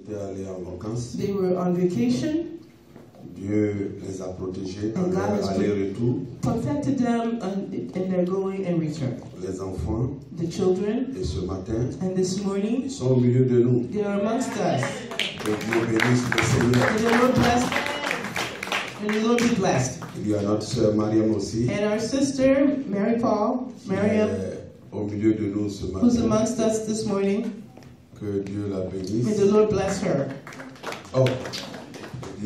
étaient allés en vacances. They were on vacation. Dieu les a protégés dans And God leur has aller-retour. protected them in their going and return. Les enfants, The children, et ce matin, and this morning, ils sont au milieu de nous. they are amongst us. Que Dieu bénisse le Seigneur. And the Lord bless. And the Lord be blessed. Il y a notre sœur Mariam aussi, And our sister, Mariam, qui est au milieu de nous ce who's matin. amongst us this morning. Que Dieu la May bénisse. the Lord bless her. Oh,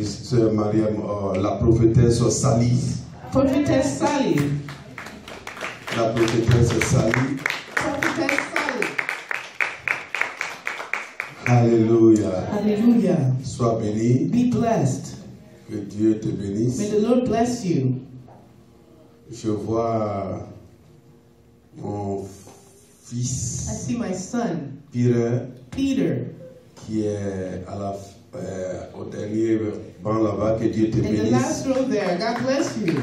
sœur Mariam, la prophétesse Sally. Prophetess Sally. La prophétesse Sally. Prophetess Sally. Alléluia. Hallelujah. Sois béni. Be blessed. Que Dieu te bénisse. May the Lord bless you. Je vois mon I fils see my son, Pierre Peter, qui est au dernier banc là-bas. Que Dieu te in the bénisse. last row there. God bless you.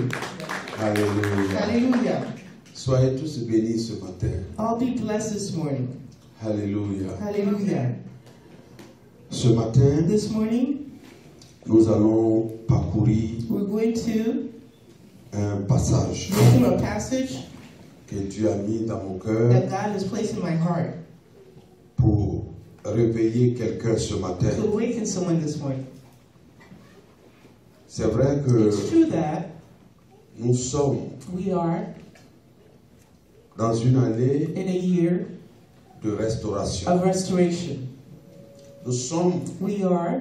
Alléluia. Hallelujah. Soyez tous bénis ce matin. All be blessed this morning. Alléluia. Hallelujah. Ce matin, This morning, nous allons parcourir we're going to un passage go through a passage que Dieu a mis dans mon cœur that God has placed in my heart pour réveiller quelqu'un ce matin. to awaken someone this morning. C'est vrai que It's true that nous sommes we are dans une année in a year de restauration. of restoration. Nous sommes We are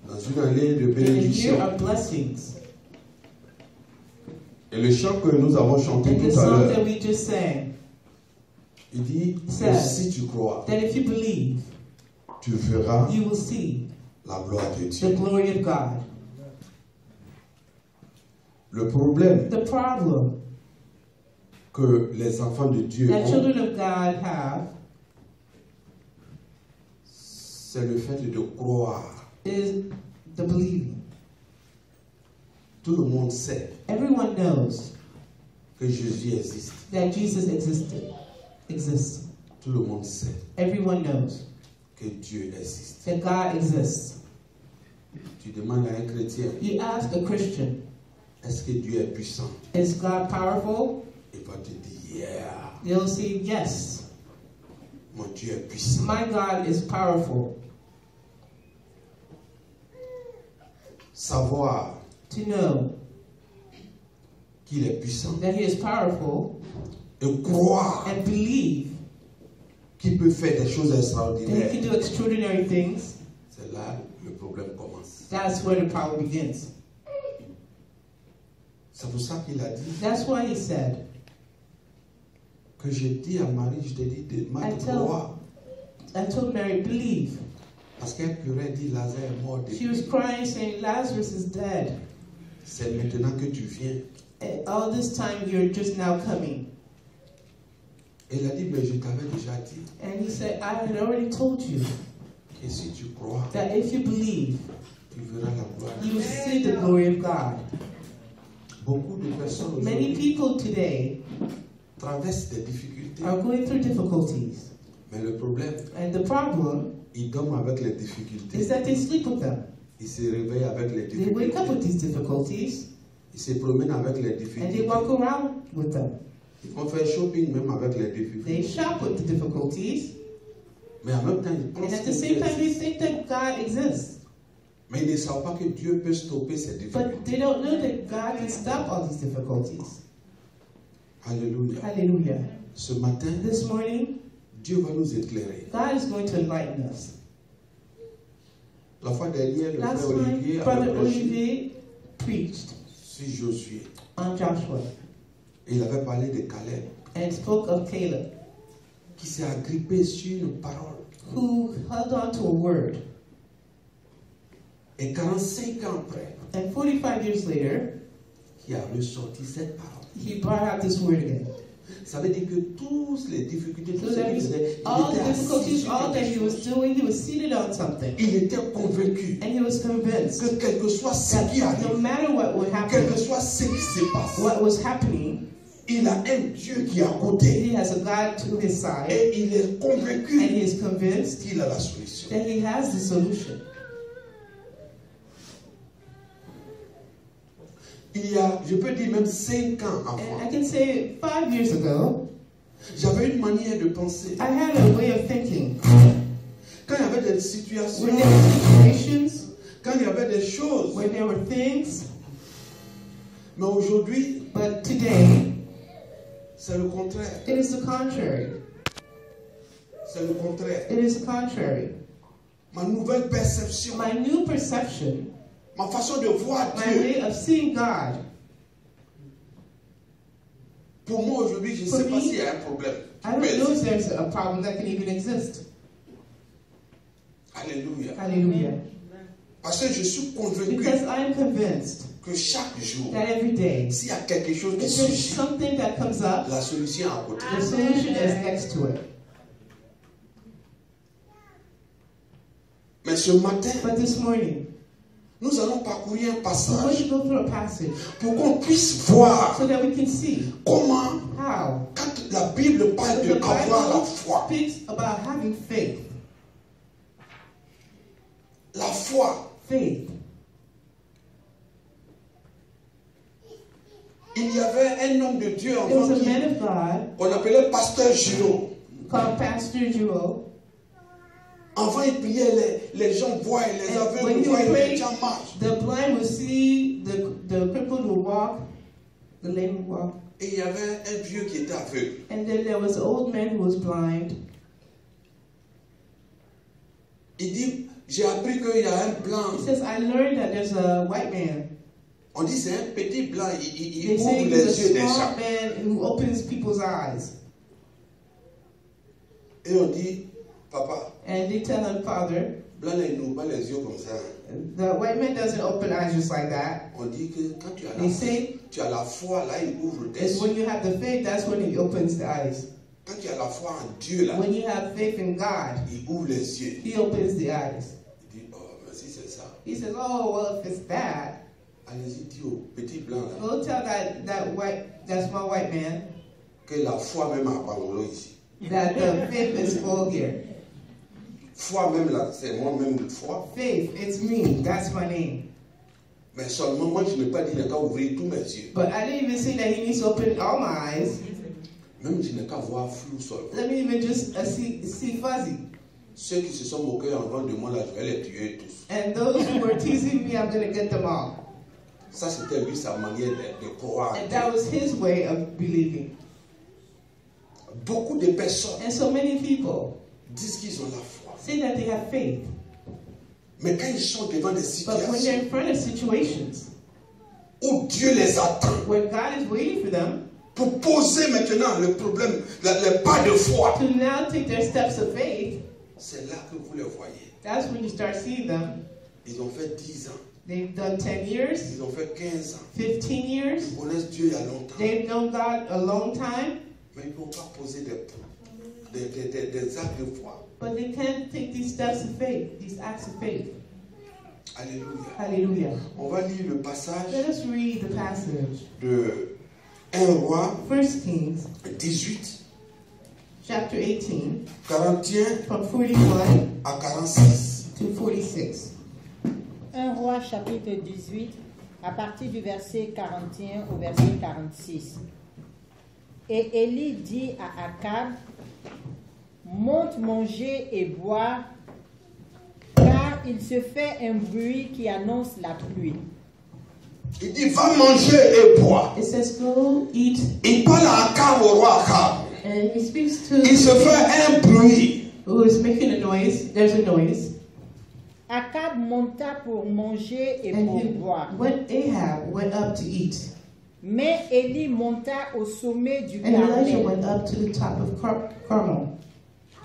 dans une année de in a year bénédiction. of blessings. Et le chant que nous avons chanté And the tout à song that l'heure, we just sang, il dit que says si tu crois, that if you believe, tu verras you will see la gloire de the Dieu. glory of God. Le problème The problem que les enfants de Dieu that ont, children of God have c'est le fait de croire. is the believing. Tout le monde sait Everyone knows que Jésus existe. that Jesus exists. Tout le monde sait Everyone knows que Dieu existe. that God exists. Tu demandes à un chrétien, You ask a Christian, est-ce que Dieu est puissant? is God powerful? Il va te dire, yeah, They'll say, yes, mon Dieu est puissant. my God is powerful. Savoir To know qu'il est puissant that He is powerful et croire and believe qu'il peut faire des choses that He extraordinaires, can do extraordinary things, c'est là que le problème commence. that's where the problem begins. C'est pour ça qu'il a dit That's why He said, que je dis à Marie, je te dis de I tell- croire. I told Mary, believe. Parce qu'elle pleurait, dit Lazare est mort She was depuis. crying, saying, Lazarus is dead. C'est maintenant que tu viens. And all this time you're just now coming. Et il a dit, mais je t'avais déjà dit And He said, I had already told you que si tu crois, that if you believe, tu verras la gloire. you will see the glory of God. Beaucoup de personnes Many aujourd'hui people today traversent des difficultés. are going through difficulties. Mais le problème, And the problem ils dorment avec les is difficultés. that they sleep with them. Ils se réveillent avec les They wake up difficultés. with these difficulties Ils se promènent avec les and they difficultés. walk around with them. Ils vont faire shopping même avec les They difficultés. shop with the difficulties, Mais en même temps, ils and pensent at que the same Dieu time they existe. think that God exists. Mais ils ne savent pas que Dieu peut stopper ces But difficultés. they don't know that God can stop all these difficulties. Alléluia. Hallelujah. Ce matin, This morning, Dieu va nous éclairer. God is going to enlighten us. La fois dernière, le Last frère Olivier night, Brother avait prêché Olivier preached sur Josué. on Joshua Et il avait parlé de Caleb, and spoke of Caleb, qui s'est agrippé sur une parole. who held on to a word. Et 45 ans après, And 45 years later, qui a ressorti cette parole. he brought out this word again. Ça veut dire que toutes les difficultés, tout So ce that qu'il faisait, il all the était assis difficulties, sur all that quelque he was chose. doing, he was seated on something. Il était convaincu And he was convinced que quel que soit ce that qui no arrive, matter what would quel happen, que soit ce qui se passe, what was happening, il a un Dieu qui est à côté. he has a God to his side, Et il est and convaincu he is convinced qu'il a la solution. that he has the solution. il y a, je peux dire même 5 ans And I avant, can say 5 years ago, j'avais une manière de penser. I had a way of thinking. Quand il y avait des situations, When there were situations, quand il y avait des choses, when there were things, mais aujourd'hui, but today, c'est le contraire. it is the contrary. C'est le contraire. It is the contrary. Ma nouvelle perception, My new perception, ma façon de voir my Dieu, way of seeing God, pour moi aujourd'hui, je ne sais pas s'il y a un problème. I don't know if there's a problem that can even exist. Alléluia. Hallelujah. Parce que je suis convaincu Because I am convinced que chaque jour, that every day, s'il y a quelque chose qui if there's surgit, something that comes up, la solution est à côté. the solution is next to it. Mais ce matin, But this morning, nous allons parcourir un we're going passage to go through a passage pour qu'on puisse voir so that we can see comment, how quand la Bible parle the de avoir la Bible foi, speaks about having faith. la foi, Faith. il y avait un homme de Dieu There was avant a man of God qu'on appelait pasteur Giraud. called Pastor Jewel. Avant, il priait, les gens voient, les And aveugles when he voient, would les pray, gens marchent. the blind would see, the crippled would walk, the lame would walk. Et il y avait un vieux qui était aveugle. And then there was an old man who was blind. Il dit, j'ai appris qu'il y a un blanc. He says, I learned that there's a white man. On dit c'est un petit blanc, il They say ouvre he's a les yeux des small gens. man who opens people's eyes. Et on dit, papa, And they tell him, Father, blanc là, il n'ouvre pas les yeux comme ça. the white man doesn't open eyes just like that. On dit que quand They say tu as la foi, là, il ouvre tes it's yeux. when you have the faith, that's when he opens the eyes. Quand tu as la foi en Dieu, là, When you have faith in God, il ouvre les yeux. he opens the eyes. Il dit, oh, mais si c'est ça, He says, oh, well, if it's that, allez-y, dis au petit blanc, là, go tell that small white man que la foi même a Pangolo ici. that the faith is full here. Foi même, là, c'est moi-même de foi. Faith, it's me. That's my name. Mais seulement, moi, je n'ai pas dit, il n'a qu'à ouvrir tous mes yeux. But I didn't even say that he needs to open all my eyes. Même, je n'ai qu'à voir flou seulement. Let me even just see fuzzy. Ceux qui se sont moqués avant de moi, là, je vais les tuer tous. And those who were teasing me, I'm going to get them all. Ça, c'était lui, sa manière de croire. And that was his way of believing. Beaucoup de personnes And so many people disent qu'ils ont la foi. say that they have faith. Mais quand ils sont devant des But when they're situations in front of situations où Dieu les attend where God is waiting for them pour poser maintenant le problème, les pas de foi, to now take their steps of faith, c'est là que vous les voyez. that's when you start seeing them. Ils ont fait 10 ans, They've done 10 years, ils ont fait 15 ans. 15 years. Ils connaissent Dieu il y a longtemps. They've known God a long time, Mais ils ne peuvent pas poser des actes de foi. but they can't take these steps of faith, these acts of faith. Alléluia. Hallelujah. On va lire le passage Let us read the passage. de 1 Roi 1 Kings, 18, chapter 18, 41 from 41 à 46. to 46. 1 Roi chapitre 18, à partir du verset 41 au verset 46. Et Élie dit à Akab, monte manger et boire, car il se fait un bruit qui annonce la pluie. Il dit, va manger et boire. It says, go eat. Il parle à Akab, au roi Akab. And he speaks to Il se fait un bruit. who is making a noise. There's a noise. Akab monta pour manger et And pour boire. Ahab went up to eat. Mais Élie monta au sommet du And Elijah Carmel went up to the top of Carmel.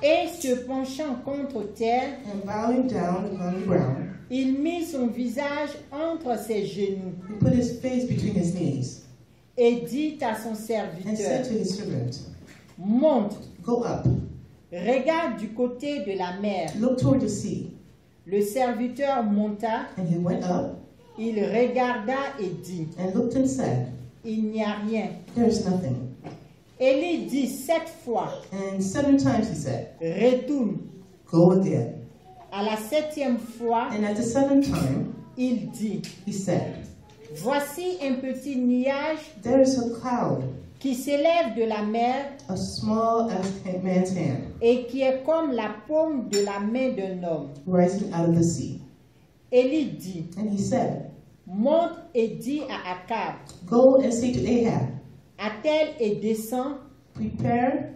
et se penchant contre terre, And bowing down on the ground, il mit son visage entre ses genoux he put his face between his knees et dit à son and serviteur, said to his servant, monte, go up, regarde du côté de la mer. look toward the sea. Le serviteur monta, And he went up il regarda et dit, and looked and said, il n'y a rien. there's nothing. Élie dit 7 fois, And 7 times he said, retourne. go again. À la 7e fois, And at the 7th time, il dit, he said, Voici un petit nuage There is a cloud, qui s'élève de la mer as small as a man's hand, et qui est comme la paume de la main d'un homme. rising out of the sea. Élie dit, And he said, monte et dis à Akab, Go and say to Ahab, attelle et descends, prepare,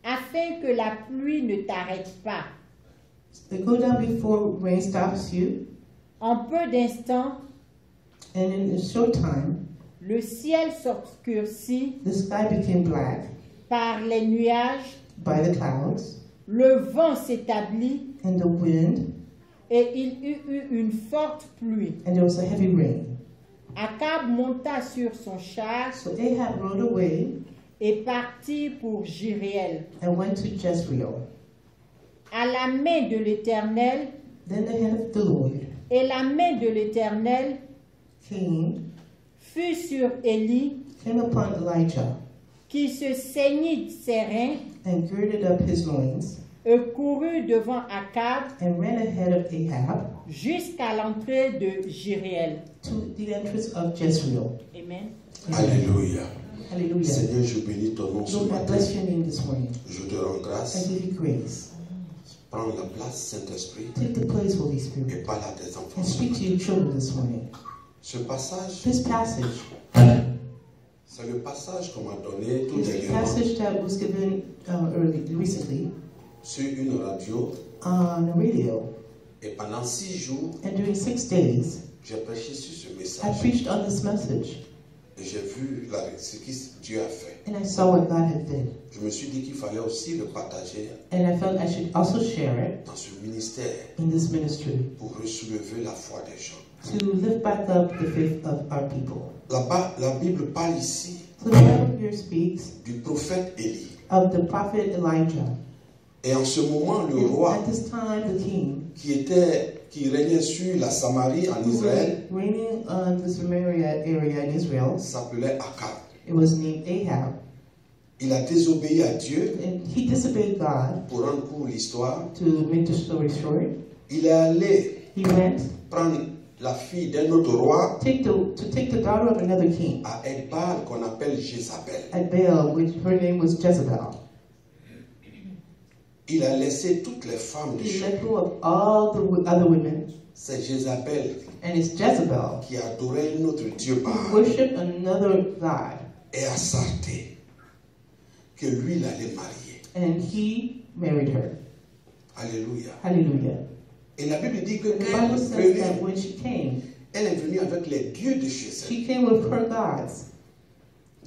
afin que la pluie ne t'arrête pas. go down before rain stops you. En peu d'instants, And in a short time, le ciel s'obscurcit the sky became black par les nuages, by the clouds, le vent s'établit and the wind, et il y eut une forte pluie. and there was a heavy rain. Akab monta sur son char So Ahab rode away et partit pour Jiriel. and went to Jezreel. À la main de l'Éternel, Then the hand of the Lord et la main de l'Éternel fut sur Élie, came upon Elijah, qui se ceignit ses reins and girded up his loins, et courut devant Akab and ran ahead of Ahab jusqu'à l'entrée de Jiriel. to the entrance of Jezreel. Amen. Alléluia. Hallelujah. Seigneur, je bénis ton nom ce Lord, I matin. bless your name this morning. Je te rends I grâce. give you grace. Prends la place, Saint-Esprit, Take the place, Holy et Spirit, parle à tes enfants. and speak to your children this morning. Ce passage, This passage c'est le passage qu'on m'a donné tout is the dernièrement passage that was given recently sur une radio. on the radio. Et pendant 6 jours, And during 6 days, j'ai prêché sur ce I message. preached on this message, Et j'ai vu ce que Dieu a fait. and I saw what God had done. Je me suis dit qu'il fallait aussi le partager And I felt I should also share it dans ce ministère in this ministry pour ressoulever la foi des gens. to lift back up the faith of our people. Là-bas, la Bible parle ici So the Bible here speaks du prophète Élie. of the prophet Elijah. Et en ce moment, le And roi at this time, the king qui régnait sur la Samarie en who was Israël reigning on the Samaria area in Israel, s'appelait Akab. it was named Ahab. Il a désobéi à Dieu. And he disobeyed God. Pour rendre court l'histoire, To make the story short, il est allé he went prendre la fille d'un autre roi to take the daughter of another king à Edbal qu'on appelle Jézabel. at Baal, which her name was Jezebel. Il a laissé toutes les femmes de He Juda. let go of all the other women, C'est Jézabel and it's Jezebel qui adorait notre Dieu who Baal worshipped another god, et a sarté que lui il allait marier. and he married her. Alléluia. Hallelujah. Et la Bible dit que The quand Bible elle says est that venue, when she came, elle est venue avec les dieux de chez elle. she came with her gods.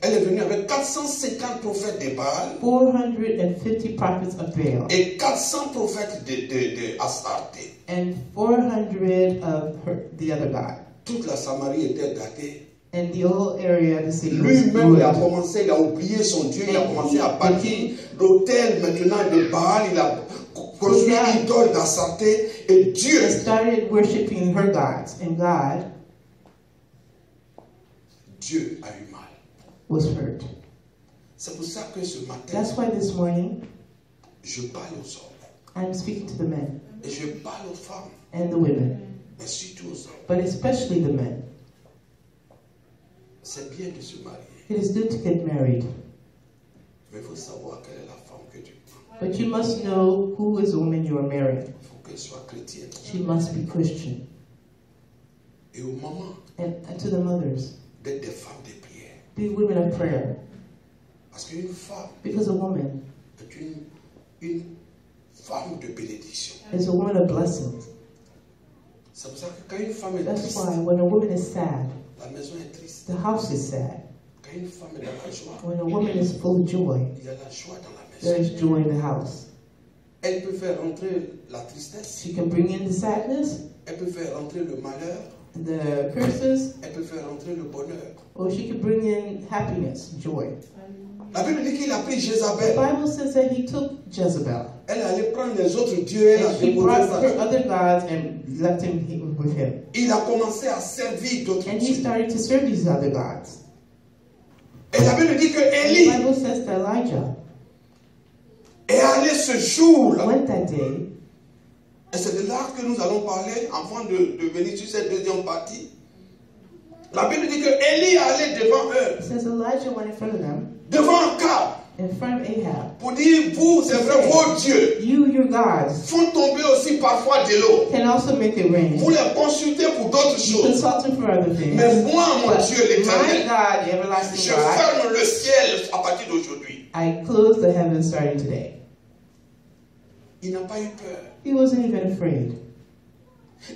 Elle est venue avec 450 prophètes de Baal 450 prophets of Baal et 400 prophètes de Astarté. and 400 of the other god. Toute la Samarie était gâtée. And the whole area of the city was Lui-même, il a ruined. commencé, il a oublié son Dieu, il a commencé à bâtir l'autel maintenant de Baal, il a construit une idole d'Astarté et Dieu. They started worshiping her gods, and God Dieu a eu mal. was hurt. C'est pour ça que ce matin, That's why this morning je parle aux hommes I'm speaking to the men et je parle aux femmes, and the women, mais surtout aux hommes. but especially the men. C'est bien de se marier, It is good to get married, mais il faut savoir quelle est la femme que tu prends. but you must know who is the woman you are marrying. Il faut qu'elle soit chrétienne. She must be Christian. Et aux mamans, And to the mothers, d'être des femmes de prière. be women of prayer, Parce qu'une femme because a woman est une femme de bénédiction. is a woman of blessings. C'est pour ça que quand une femme est That's triste, why when a woman is sad, la maison est triste. the house is sad. Quand une femme est dans la joie, When a woman is full of joy, il y a la joie dans la there maison. is joy in the house. Elle peut faire rentrer la tristesse, She can bring in the sadness, elle peut faire rentrer le malheur, the curses, elle peut faire rentrer le bonheur. or she can bring in happiness, joy. La Bible dit qu'il a pris The Jézabel. Bible says that he took Jezebel, Elle allait prendre les autres dieux, elle a and she déposé brought ça. her other gods and left him with him. Il a commencé à servir d'autres And he dieux. started to serve these other gods. Et la Bible dit que The Élie Bible says that Elijah est allé ce jour-là. went that day, Et c'est de là que nous allons parler, avant de venir sur cette deuxième partie. La Bible dit que Élie allait devant eux, It says Elijah went in front of them, devant Akab, in front of Ahab. pour dire, vous, c'est vrai, vos dieux You, your gods, font tomber aussi parfois de l'eau. can also make it rain. Vous les consultez pour d'autres You choses. consult him for other things. Mais moi, mon But Dieu, my l'Éternel, God, the everlasting je God, ferme le ciel à partir d'aujourd'hui. I close the heavens starting today. Il n'a pas eu peur. He wasn't even afraid.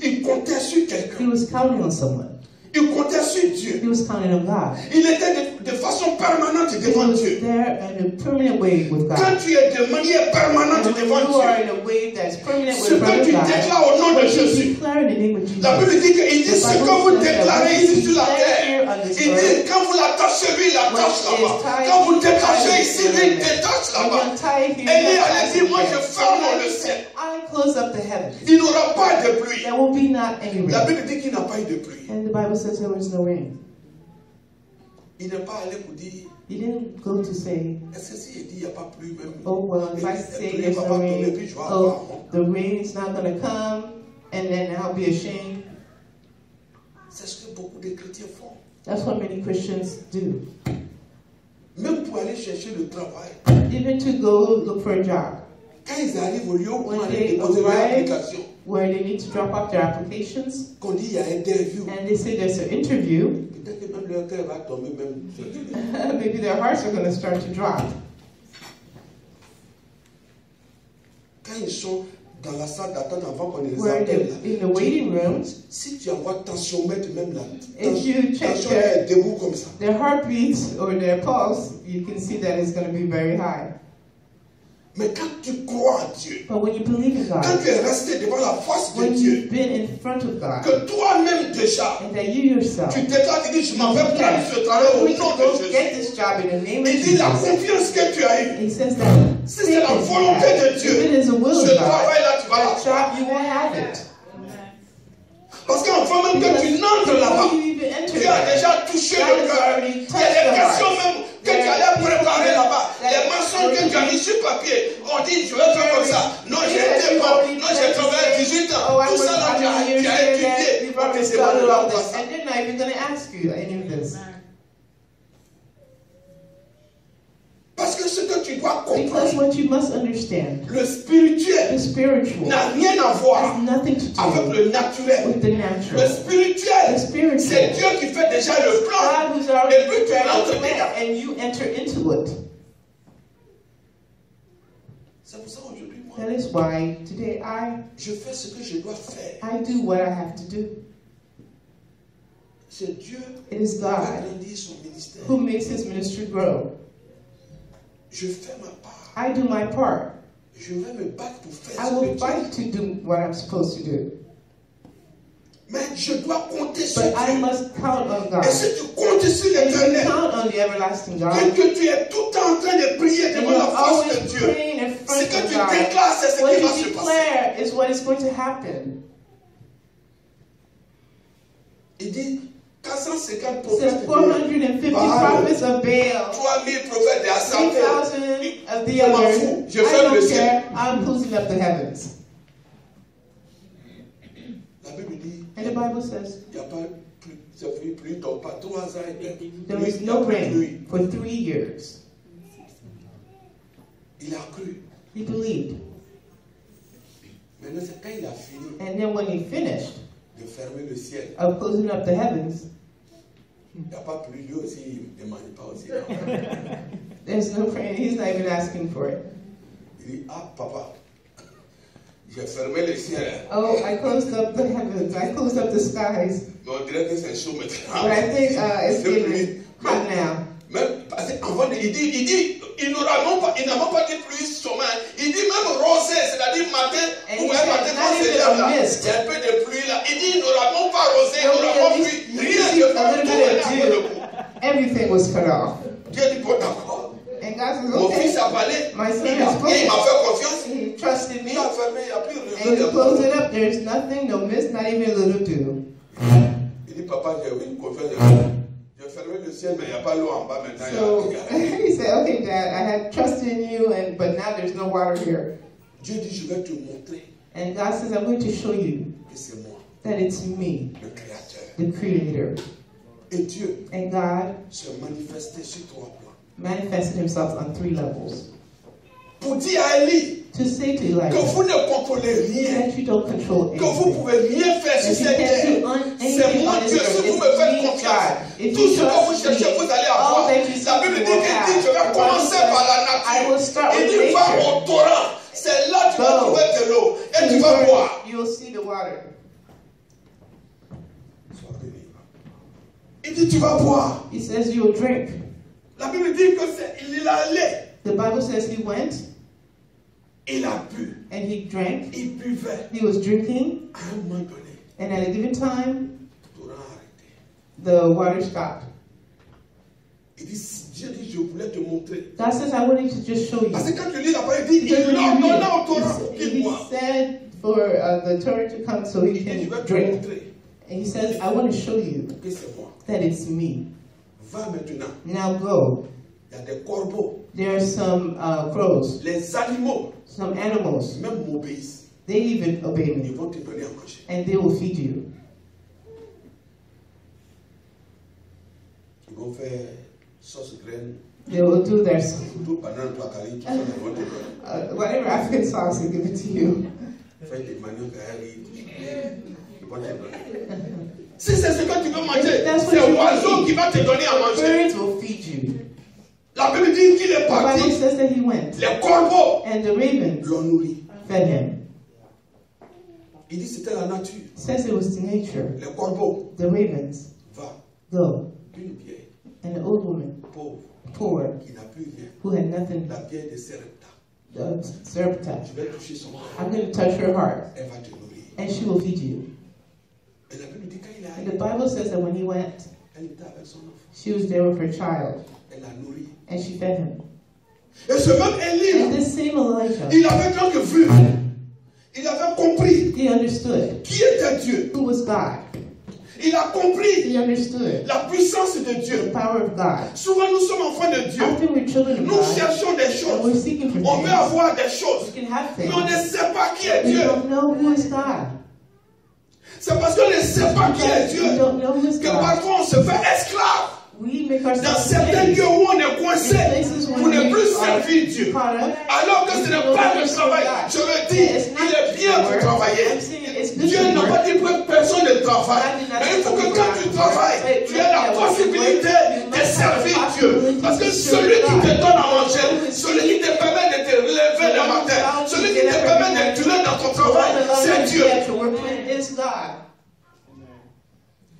Il comptait sur He quelqu'un. was counting on someone. Il comptait sur Dieu. He was counting on God. Il était de façon permanente He devant was Dieu. there in a permanent way with God. Quand tu es de manière permanente And when devant you are Dieu, in a way that's permanent ce with que tu God, déclares au nom de what you Jésus, declare in the name of Jesus. la Bible dit qu'il dit ce que vous déclarez ici sur la terre. Il dit quand vous l'attachez, lui, il l'attache là-bas. Quand vous détachez ici, lui, il détache là-bas. Élie allait dire, moi je ferme le ciel. I close up the heavens. Il n'aura pas de pluie. There will be not any La rain. Bible dit qu'il n'a pas eu de pluie. And the Bible says there was no rain. Il n'est pas allé pour dire, He didn't go to say, est-ce que s'il dit il n'y a pas pluie même? oh, well, if I say there's no rain, oh, the rain is not going to come, and then I'll be ashamed. C'est ce que beaucoup de chrétiens font. That's what many Christians do. Même pour aller chercher le travail. Even to go look for a job. Quand ils arrivent au lieu où When on they aller déposer leur arrive, application, where they need to drop off their applications, qu'on dit il y a interview, and they say there's an interview, peut-être que même leur cœur va tomber même. maybe their hearts are going to start to drop. Quand ils sont dans la salle d'attente avant qu'on les Where appelle, in the waiting room, si tu envoies tensiomètre même là, if you check tension est debout comme ça. their heartbeats or their pulse, you can see that it's going to be very high. Mais quand tu crois en Dieu, But when you believe in quand God, tu es resté devant la face de when Dieu, you've been in front of God, que toi-même déjà, and that you yourself, tu déclares, tu dis, je m'en vais prendre ce travail I'm au going to nom de go Jésus. get this job in the name of Il dit la Jesus. confiance que tu as eue. He says that Si c'est la volonté de if Dieu, it is the will ce of God, travail-là, tu vas that l'avoir. job, you will have it. Parce qu'enfin même que tu n'entres là-bas, Before you even enter tu as there, déjà touché God le has cœur. already Il y touched a des the questions heart. même que tu allais préparer là-bas. Les mensonges que tu as mis sur papier. On dit, je vais faire comme ça. Non, j'ai été bon. Non, j'ai travaillé 18 ans. Oh, I Tout was ça, là, tu as étudié. you've Ok, already c'est bon, started on va all voir this, ça. and they're not even going to ask you any of this. Parce que ce que tu dois Because comprendre, what you must understand, le spirituel the spiritual n'a rien à voir has nothing to avec do le naturel. with the Le natural. spirituel, The spiritual, c'est Dieu qui fait déjà le plan. God who's Et already puis tu prepared rentres the plan, dedans. and you enter into it. C'est pour ça aujourd'hui, moi, That is why today je fais ce que je dois faire. I do what I have to do. C'est Dieu It is qui va God grandir son ministère. who makes his ministry grow. Je fais ma part. I do my part. Je vais me battre pour faire I ce will que fight Dieu. to do what I'm supposed to do. Mais je dois compter sur But I Dieu. must count on God. Et si tu comptes sur And you l'Éternel, count on the everlasting God. que tu es tout le temps en train de prier And devant you're la face always de Dieu, praying in ce front que of tu God. déclares, c'est ce What qui va you se passer. declare is what is going to happen. Il dit 450 It says prophètes, 450 prophets of Baal, 3000 prophètes de Asaph. 3,000 of the Je m'en others. fous. Je I ferme le don't ciel. care. I'm closing up the heavens. La Bible dit, And the Bible says il n'y a pas plus, ça fait plus, donc pas 3 ans et quelques. there Pluie, was il n'y a no plus de rain pluie. for 3 years. Il a cru. He believed. Maintenant, c'est quand il a fini And then when he finished de fermer le ciel, of closing up the heavens, il n'y a pas plus, lui aussi, il ne demande pas aussi. there's no rain. He's not even asking for it. Il dit, ah, papa, j'ai fermé le ciel. Oh, I closed up the heavens. I closed up the skies. Mais on dirait que c'est chaud maintenant. But I think it's C'est getting pluie. hot now. Même, parce qu'avant, il dit, il n'a même pas dit pluie sommet. Il dit même rosé, c'est-à-dire matin, And ou he même said, matin quand not c'est even l'heure a là, mist. il y a un peu de pluie là. Il dit, il n'aura même pas rosé, il There'll be n'aura at pas least pluie. you Rien see de a pas little tout bit est of à dew. Everything was cut off. Dieu dit, bon d'accord. And God says, Mon fils okay. a parlé, My son il has m'a fait spoken. confiance. He trusted me. Il a fermé, il n'y a plus de And you rien. close it up, there's nothing, no mist, not even a little dew. Il dit, papa, j'ai eu confiance. J'ai fermé le ciel, mais il n'y a pas l'eau en bas maintenant. So Il y a- he said, okay, Dad, I had trust in you, but now there's no water here. Dieu dit, je vais te montrer And God says, I'm going to show you que c'est moi, that it's me, le Créateur. the Creator. Et Dieu And God se manifestait sur 3 plans. manifested himself on 3 levels. Pour dire à Élie To say to que Elijah vous ne contrôlez rien, that you don't control que vous ne anything. pouvez rien faire sur If you cette can't terre. do C'est anything moi on this Dieu, earth, si vous it's me faites me, confiance, God. If tout you ce que vous trust cherchez, me, vous allez all avoir. that you La Bible seek, dit you will que dit, je vais have. The Bible commencer says, par la I will nature. start Il with dit, va nature. au torrent. C'est là que tu vas Go. trouver de l'eau. Et tu vas boire. You will see the water. Il dit, tu vas boire. He says you will drink. La Bible dit que il allait. The Bible says he went Il a bu. and he drank. Il buvait. He was drinking, À un moment donné, and at a given time, le torrent a arrêté. the water stopped. Il dit, Dieu dit, je voulais te montrer. God says, I wanted to just show you. Parce que quand tu lis la parole, il dit, Because il when you ordonna au read torrent it, qu'il he boive. said for the torrent to come so he Il dit, je vais can te drink. montrer And he says, I want to show you que c'est moi. that it's me. Va maintenant. Now go. Il y a des corbeaux. There are some crows, Les animaux, some animals. même m'obéissent. They even obey Ils me, vont te donner à manger. and they will feed you. Ils vont faire sauce graine, They will do their surtout banane, placari, tout ça, ils vont te donner. whatever African sauce they give it to you. Faire des manioc à riz, ils vont te donner. Si c'est ce que tu veux manger, That's what c'est you l'oiseau eat. qui va te donner à manger. Birds will feed you. La Bible dit qu'il est The Bible parti. says that he went, Les corbeaux and the ravens l'ont nourri. fed him. Il dit c'était la nature. It says it was the nature. Les corbeaux, The ravens va. go, Une bière and the old woman, pauvre poor, qui n'a plus rien. who had nothing, La bière de Serepta. Sarepta. Je vais toucher son cœur. I'm going to touch her heart, Elle va te nourrir. and she will feed you. Et la Bible dit quand il est And the arrivé, Bible says that when he went, elle était avec son enfant. she was there with her child, Elle l'a nourri. and she fed him. Et ce même Élie, And this same Elijah, il avait donc vu. Il avait compris he understood qui était Dieu. who was God. Il a compris He understood la puissance de the Dieu. power of God. Souvent nous sommes enfants de Dieu. Often we're children of Nous God, cherchons des and we're choses. seeking for On veut things. avoir des choses. We can have Mais on ne things. sait pas qui est We Dieu. don't know who is God. C'est parce qu'on ne sait pas qui est We Dieu don't know who is que God. parfois on se fait esclave. We make Dans ourselves certains slaves. lieux où on est coincé pour ne plus servir Dieu. Caught up. Alors que ce n'est pas le travail. Je le dis, il est bien pour travailler. I'm saying it's good Dieu to n'a pas work. dit que personne ne travaille. Mais il faut que quand tu travailles, tu aies la possibilité de servir Dieu. Parce que celui qui te donne à manger, celui qui te permet de te lever le matin, celui qui te permet de durer dans ton travail, c'est Dieu.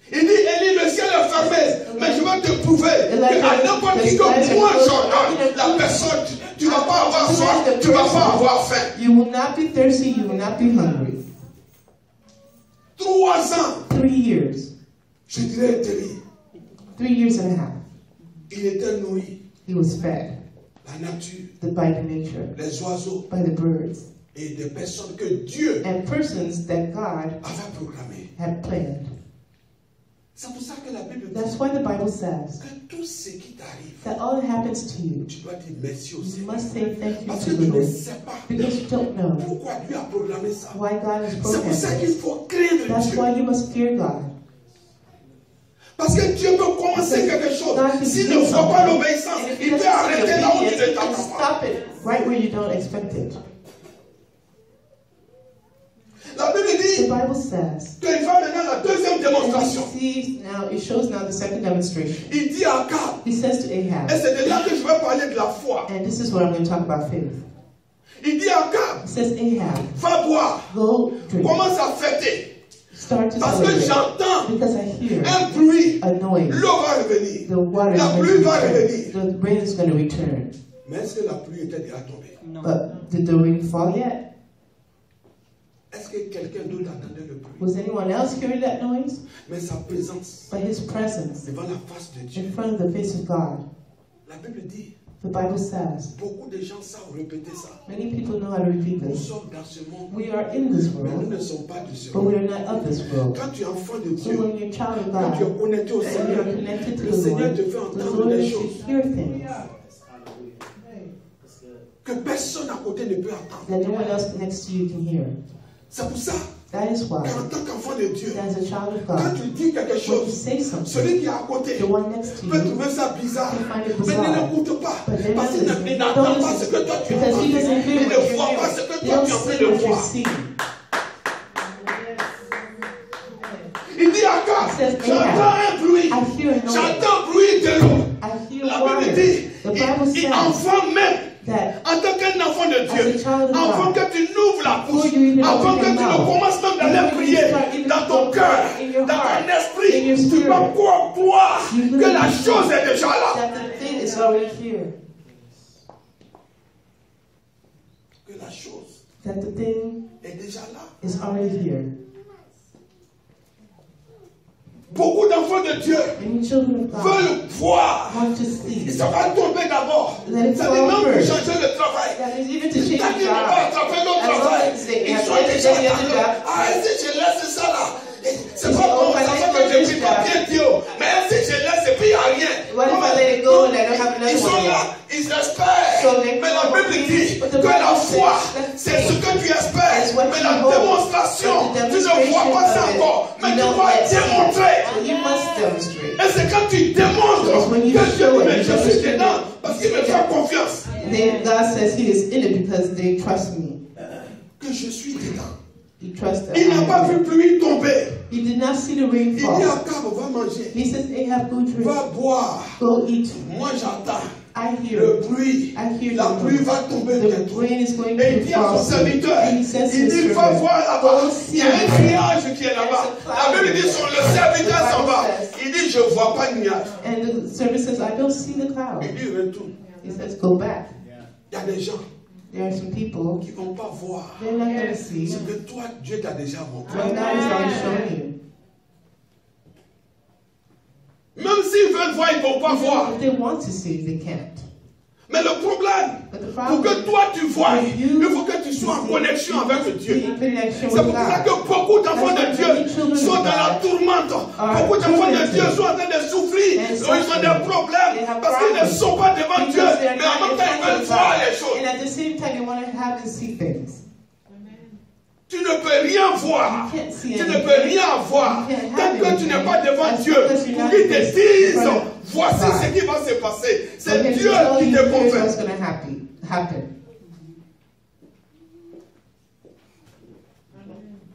Il dit, Élie, le ciel est fermé, mais je vais te prouver qu'à n'importe qui que moi j'ordonne, la personne, tu ne vas pas avoir soif, tu ne vas pas avoir faim. You will not be thirsty, you will not be hungry. 3 ans, 3 years. je dirais Élie, 3 years and a half. il était nourri. He was fed La nature, by the nature, les oiseaux by the birds, et des personnes que Dieu and persons that God avait programmées. had planned. C'est pour ça que la Bible dit That's why the Bible says que tout ce qui t'arrive, that all that happens to you, tu dois dire merci au you Seigneur. must say thank you Parce to que the tu ne Lord. sais pas Because you don't know pourquoi Dieu a programmé ça. why God has C'est pour ça programmed qu'il it. faut craindre That's Dieu. why you must fear God. Parce que Dieu peut commencer quelque chose. S'il ne voit pas l'obéissance, And if il he peut doesn't see arrêter là où tu obedience, ne he can t'attends pas. stop it right where you don't expect it. La Bible The dit Bible says, qu'il va maintenant à la deuxième and démonstration. it shows now the second demonstration. Il dit à Akab, He says to et Ahab, c'est de là que je vais parler de la foi. and this is what I'm going to talk about faith. Il dit à Akab, He says, Ahab, va boire, go drink, commence à fêter. start to Parce que celebrate, j'entends because I hear un bruit, a noise. l'eau va revenir, The water is la going pluie to va return. revenir. The rain is going to return. Mais est-ce que la pluie était déjà tombée? But did the rain fall yet? Est-ce que quelqu'un d'autre attendait le bruit? Was anyone else hearing that noise? Mais sa présence But his presence devant la face de Dieu. in front of the face of God. La Bible dit, The Bible says, beaucoup de gens savent répéter ça. many people know how to repeat Nous this. sommes dans ce monde, We are in this mais nous world, ne sommes pas de ce but we monde. are not of this world. Quand tu es enfant de So Dieu, when you're a child of quand tu es God, connecté au and Seigneur, you're connected to le the Seigneur Lord, te fait the entendre Lord des makes you choses hear things que personne à côté ne peut entendre. that no one else next to you can hear. C'est pour ça, That is why, en tant qu'enfant de Dieu, as a child of quand God, tu dis quelque when you chose, say something, celui qui est à côté the one next to peut you trouver ça bizarre. can find it Mais bizarre. ne l'écoute pas. But they're Parce not qu'il listening. n'entend Don't pas ce listen. que toi tu as Because he entendu. doesn't hear Il what ne you're voit pas hearing. ce que They toi don't tu es en train see de what you're voir. seeing. Il dit à Akab, says, j'entends un bruit. I hear a noise. J'entends le bruit de l'eau. I hear La water. Bible dit, The Bible il says enfant même, that en tant qu'un enfant de Dieu, as a child of avant God, que tu n'ouvres la bouche, before you even avant open que your tu ne mouth, commences même d'aller before you prier start even dans ton to cœur, pray in your dans heart, ton esprit, in your tu spirit, vas croire you que la believe chose est déjà là. that the thing is already here. Que la chose That the thing est déjà là. is already here. Beaucoup d'enfants de Dieu Many children of God veulent voir. want to see. Ça va tomber d'abord. Let it Ça dit fall même pour first. changer le travail. That is even to change Quand the ils vont job. attraper l'autre As long travail, as they ils have sont let déjà the other job. ah, si je laisse ça là, c'est If pas you bon, open ça it va for que je this prie pas job. bien Dieu. Mais si je laisse et puis il n'y a rien. What if I let it go and I don't have Ils another sont one là, yet? ils espèrent. So they Mais la come Bible up dit with the que la Bible foi, says, c'est ce que tu espères. It's what Mais you la hope. démonstration, But the tu ne vois pas ça demonstration of it, encore. Mais you tu don't dois yet see. démontrer. So you must demonstrate. Et c'est quand tu démontres It's when you que Dieu show dit, it, mais you je suis demonstrate dedans. it. Parce qu'il me fait confiance. Then God says He is in it because they trust me. Que je suis dedans. He trusts that Il n'a pas I am. vu pluie tomber. He did not see the rain Il dit fall. à Akab, va manger. He says, Ahab, go drink. Va boire. Go eat. Moi j'entends I hear. le bruit. I hear La the pluie rain. va tomber The bientôt. rain is going Et il to dit à fall. son serviteur, And he says to il his dit, va servant, voir là-bas. go Il y a un see. nuage qui est là-bas. La Bible dit, le serviteur s'en va. Il dit, je ne vois pas de nuage. And the servant says, I don't see the cloud. Il dit, retourne. He says, go back. Il y a des gens There are some people, qui ne vont pas voir they're not going to see ce que toi, Dieu t'a déjà montré. what God has already shown you. Même s'ils veulent voir, ils ne vont pas voir. If they want to see, they can't. Mais le problème, But the pour problem que toi tu vois, for you il faut que tu sois en connexion avec Dieu. be in connection C'est with pour ça God. que beaucoup d'enfants de Dieu sont dans la tourmente. Beaucoup d'enfants de Dieu sont en train de souffrir. Ils ont des problèmes parce qu'ils ne sont pas devant Dieu. Mais en même temps, ils veulent voir les choses. And at the same time, they want to have and see things. Tu ne peux rien voir. You can't see Tu ne anything. peux rien voir. You can't Tant have que tu n'es pas devant As Dieu, long as you're pour not qu'il te in dise, front of voici God. ce qui va se passer. So C'est he Dieu can tell qui you, te here's what's confesse. going to happen.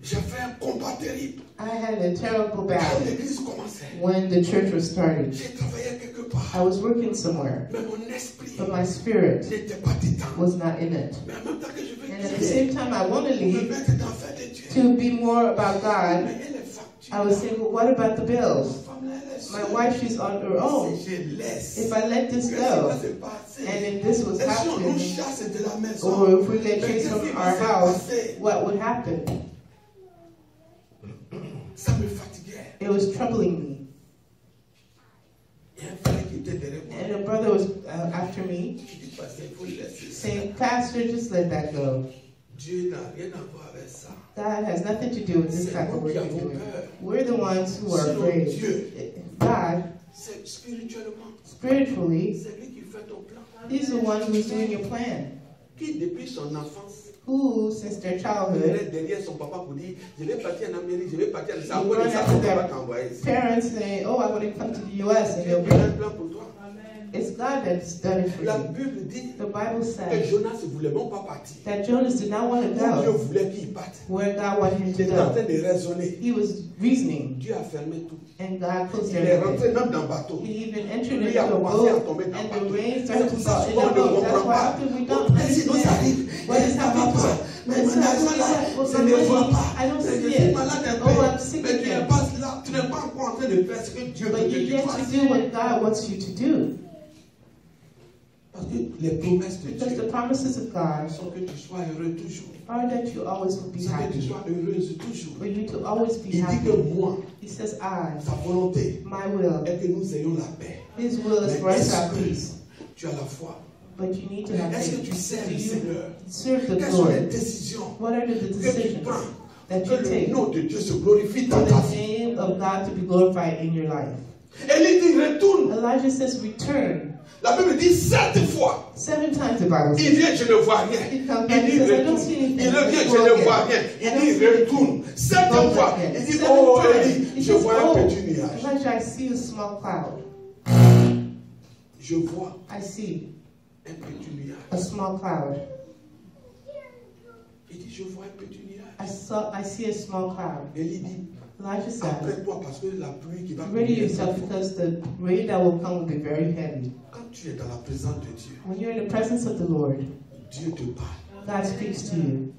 J'ai fait un combat terrible. I had a terrible Quand battle l'église commençait, when the church was started. j'ai travaillé quelque part. I was working somewhere, Mais mon esprit but my spirit n'était pas dedans. was not in it. Mais en même temps que je veux And at the quitter, same time, I want to pour me leave mettre dans l'affaire de Dieu. to be more about God. Mais elle est facture. I was saying, well, what about the bills? Femme là, elle est My seule. wife, she's on her own. Si je laisse, If I let this qu'est-ce qui va go, se passer? and if this was Et si on nous happening, chasse de la maison, or if we get mais chased qu'est-ce qui from va our se house, passer? what would happen? Ça me fatiguait. It was troubling me. Il y a un frère qui était derrière moi. And a brother was after me, Qui dit, pasteur, il faut laisser ça. saying, Pastor, just let that go. Dieu n'a rien à voir avec ça. God has nothing to do with this C'est type of nous work qui you're avons doing. peur. We're the ones who are Sinon, afraid. Dieu, God, c'est spirituellement, spiritually, c'est lui qui fait ton plan. He's the one who's doing your plan. Qui, depuis son enfance, Who, since their il childhood, est derrière son papa pour dire, je vais partir en Amérique, je vais partir en You run after their parents say, oh, I want to come to the U.S. and Dieu they'll a un be. plan pour toi. It's God that's done it for La you. Bible dit The Bible que says Jonas ne voulait même pas partir. that Jonas did not want to Dieu go voulait qu'il parte. where God wanted him Il to était en train go. de raisonner. He was reasoning, Dieu a fermé tout. and God closed Il est everything. rentré même dans le bateau. He even entered Lui into a the commencé à boat, tomber dans le and the bateau. rain C'est started to pour ça fall in souvent the on ne boat. That's comprend why pas. often we don't Mais si nous understand arrive, what is ça va happening. pas. Mais What's mon happening argent là, well, je my ne vois money, pas. I don't Mais see je suis it. malade un Oh, peu. I'm sick Mais tu n'es again. pas là, tu n'es pas encore en train de faire ce que Dieu veut But que you tu get to fasses. do what God wants you to do. Parce que les promesses de Because the Dieu promises of God sont que tu sois heureux toujours. are that you always will be C'est que tu happy. sois heureuse toujours. For you to always be Il dit happy. que moi, He says, I, sa volonté my will. est que nous ayons la paix. His will is for us to have peace. Tu as la foi. But you need to have Est-ce que faith. tu sers Do le you Seigneur? serve the Quelles sont les Lord? décisions What are the que tu decisions prends that que you le take nom de Dieu se glorifie for dans ta the vie? name of God to be glorified in your life? Élie dit retourne. Elijah says, return. La Bible dit 7 fois. 7 times the Bible says. Il vient, je ne vois rien. Il dit, retourne. Il revient, je ne vois rien. Il dit, retourne. 7 fois. Il dit, oh Élie, je vois un petit nuage. Elijah, I see a small cloud. Je vois I see un petit nuage. a small cloud. Il dit, je vois un petit nuage. I see a small cloud. Élie dit, Elijah said, après-toi parce que la pluie qui va ready yourself because the rain that will come will be very heavy. Quand tu es dans la présence de Dieu, When you're in the presence of the Lord, Dieu te parle. God speaks to you.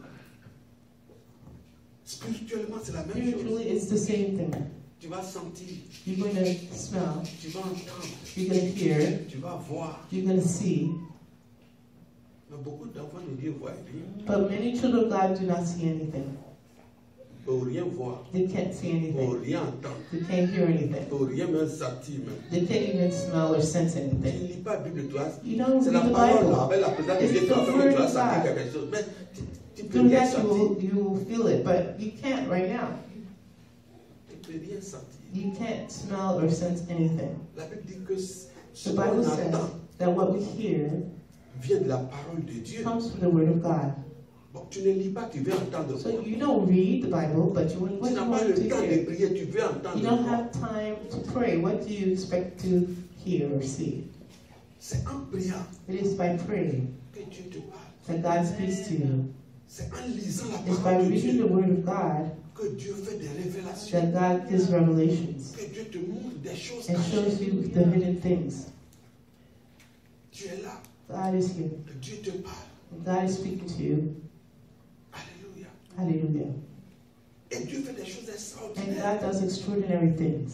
Spirituellement, c'est la même Spiritually, chose. it's the same thing. Tu vas sentir, You're going to smell, tu vas entendre, you're going to hear, tu vas voir. you're going to see. Mais beaucoup d'enfants de Dieu voient rien. But many children of God do not see anything. Ils ne peuvent rien voir. They can't see Ils ne peuvent anything. rien entendre. They can't hear Ils anything. ne peuvent rien même sentir même. They can't even smell or sense Tu ne anything. lis pas la Bible, toi. You don't C'est read la the parole là, Bible. avec la présence de It's Dieu, tu the vas faire que word tu vas of sentir God. quelque chose. Mais tu peux Through rien that, sentir. you will feel it, but you can't right now. Tu peux rien sentir. You can't smell or sense anything. La Bible dit que ce The qu'on Bible says entend that what we hear vient de la parole de Dieu. comes from the Word of God. Bon, tu ne lis pas, tu veux entendre. So you don't read the Bible, but you what Tu you n'as pas want le to temps de hear. prier, tu veux entendre. You don't have time to pray. What do you expect to hear or see? C'est en priant It is by praying que Dieu te parle. that God speaks to you. C'est en lisant la It's by parole de reading the Dieu Word of God que Dieu fait des révélations. that God gives revelations Que Dieu te montre des choses and shows cachées. you the hidden things. Tu es là, God is here. que Dieu te parle. And God is speaking to you. Alléluia. Hallelujah. Et Dieu fait des choses And extraordinaires. God does extraordinary things.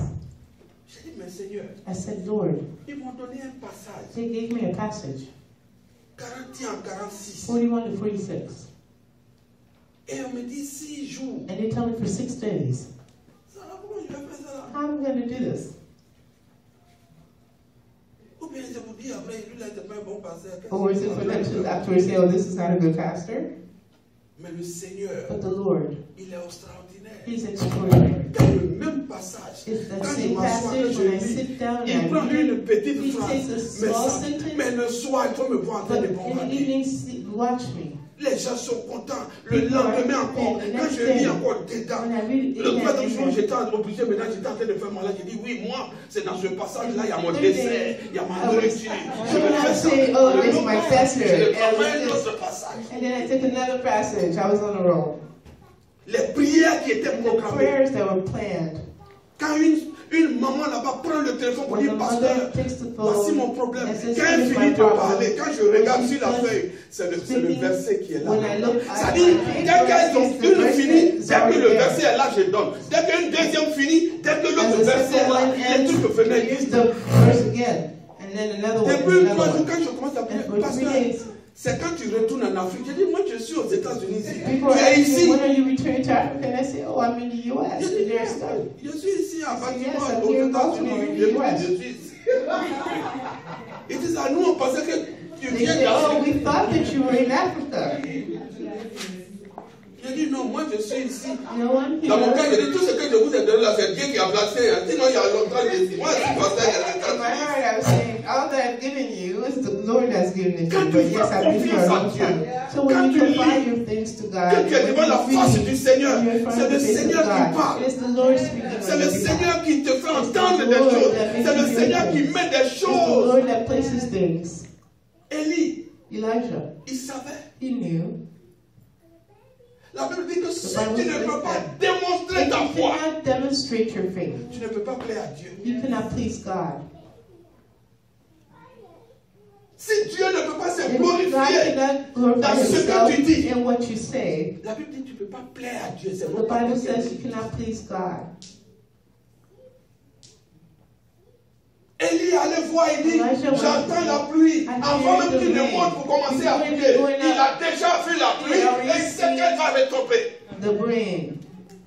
J'ai dit, mais Seigneur, I said, Lord, ils m'ont donné un passage. they gave me a passage, 41 46. 41 to 46. Et on me dit 6 jours. And they tell me for 6 days. Ça va, comment je vais faire ça là? How am I going to do this? Ou bien je vous dis après, lui là, c'est pas un bon pasteur. Or is it for them to afterwards say, oh, this is not a good pastor? Mais le Seigneur, But the Lord, il est extraordinaire. He's extraordinary. Dans le même passage, It's the quand je same m'assois, que passage je when I lis, sit down il and prend I read une it. petite He phrase. takes a small sentence. Mais le soir, il faut me voir en train de But in the bombarder. evening, watch me. Les gens sont contents. Le lendemain encore, quand je lis encore dedans, When I read it le again, troisième jour, and j'étais obligé, maintenant j'étais en train de faire mon là. J'ai dit, oui, moi, c'est dans ce passage-là, il y a mon Third dessert, day, il y a ma I was- nourriture. I Je would vais not faire ça. say, oh, Le it's nom my passage, pastor. je And prends un this- autre passage. And then I took another passage. I was on a roll. Les prières qui étaient And the programmées. prayers that were planned. Quand une maman là-bas prend le téléphone pour When the dire, mother pasteur, takes the voici phone mon problème. and says, Quand elle "Here's finit my de problem." parler, quand je regarde sur la feuille, c'est le speaking, verset qui est là. when I look Ça at dit, my dès paper, qu'elles ont it's the une verse finie, that's dès que already le there. verset est là, je donne. Dès qu'une deuxième finit, dès que As l'autre the verset est second là, one les ends, trucs venaient here's vite. the verse again. And then another one. Depuis Another 3 jours, one. quand je commence à prier, And for 3 pasteur, days, c'est quand tu retournes en Afrique. Je dis, moi je suis aux États-Unis ici. people Tu es ask me, ici. when are you returning to Africa? And I say, oh, I'm in the U.S. Je And dis, they're stuck. je suis ici à I say, yes, Baltimore, I'm aux here in États-Unis. Baltimore, in the Depuis, US. je suis ici. Ils disent, ah, nous on pensait que tu They viens say, oh, d'Afrique. we thought that you were in Africa. Je dis, non, moi je suis ici. No one Dans mon cas, here. je dis, tout ce que je vous ai donné là, c'est Dieu qui a placé. Hein. Sinon, il y a longtemps, je dis, moi je suis passé à In my heart, I was saying, all that I've given you is the Lord has given it to Quand you. tu But yes, fais I've been here a long confiance à Dieu, time. So quand when you tu confide lis, your things to que God, tu es devant la face du Seigneur, when you're in front c'est of le the face of Seigneur qui God, parle. it is the Lord speaking C'est on le your behalf. Seigneur qui te fait entendre des choses. C'est le Seigneur qui met des It's the choses. Lord that places things. Élie, Elijah, il savait. he knew. La Bible dit que si Bible tu ne says peux pas that démontrer If ta you foi, cannot demonstrate your faith, tu ne peux pas plaire à Dieu. you cannot please God. Si Dieu ne peut pas se If God glorifier, cannot glorify dans ce que himself tu dis. in what you say, la Bible dit que tu ne peux pas plaire à Dieu. C'est the mon Bible papa qui a says dit. you cannot please God. Élie allait voir et dit, Elijah j'entends went, la pluie. I Avant hear même the qu'il ne rain. monte pour commencer à Before prier, going il up, a déjà vu la pluie he already et il sait qu'elle va retomber. the rain,